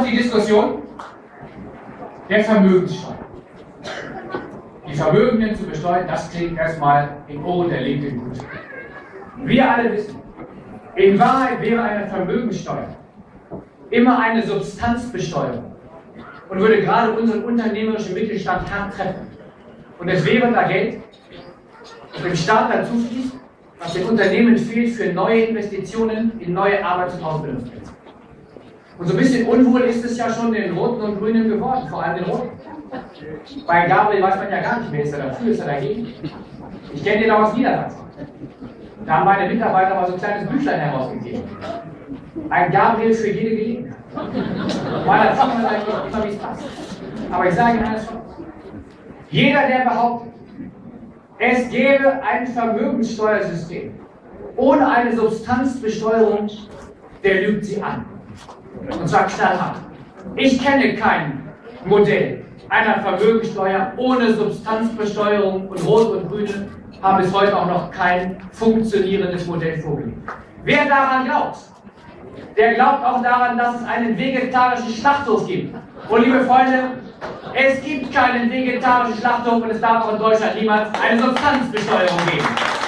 auf die Diskussion der Vermögenssteuer. Die Vermögenden zu besteuern, das klingt erstmal in Ohren der Linken gut. Wir alle wissen, in Wahrheit wäre eine Vermögenssteuer immer eine Substanzbesteuerung und würde gerade unseren unternehmerischen Mittelstand hart treffen. Und es wäre da Geld, das dem Staat dazu fließt, was den Unternehmen fehlt für neue Investitionen in neue Arbeits- und Ausbildungsplätze. Und so ein bisschen unwohl ist es ja schon den Roten und Grünen geworden, vor allem den Roten. Bei Gabriel weiß man ja gar nicht, wer ist er dafür, ist er dagegen. Ich kenne den auch aus Niedersachsen. Da haben meine Mitarbeiter mal so ein kleines Büchlein herausgegeben. Ein Gabriel für jede Gelegenheit. Weil da sieht man eigentlich immer, wie es passt. Aber ich sage Ihnen eines schon. Jeder, der behauptet, es gäbe ein Vermögenssteuersystem ohne eine Substanzbesteuerung, der lügt Sie an. Und zwar knallhart. Ich kenne kein Modell einer Vermögenssteuer ohne Substanzbesteuerung und Rot und Grüne haben bis heute auch noch kein funktionierendes Modell vorgelegt. Wer daran glaubt, der glaubt auch daran, dass es einen vegetarischen Schlachthof gibt. Und liebe Freunde, es gibt keinen vegetarischen Schlachthof und es darf auch in Deutschland niemals eine Substanzbesteuerung geben.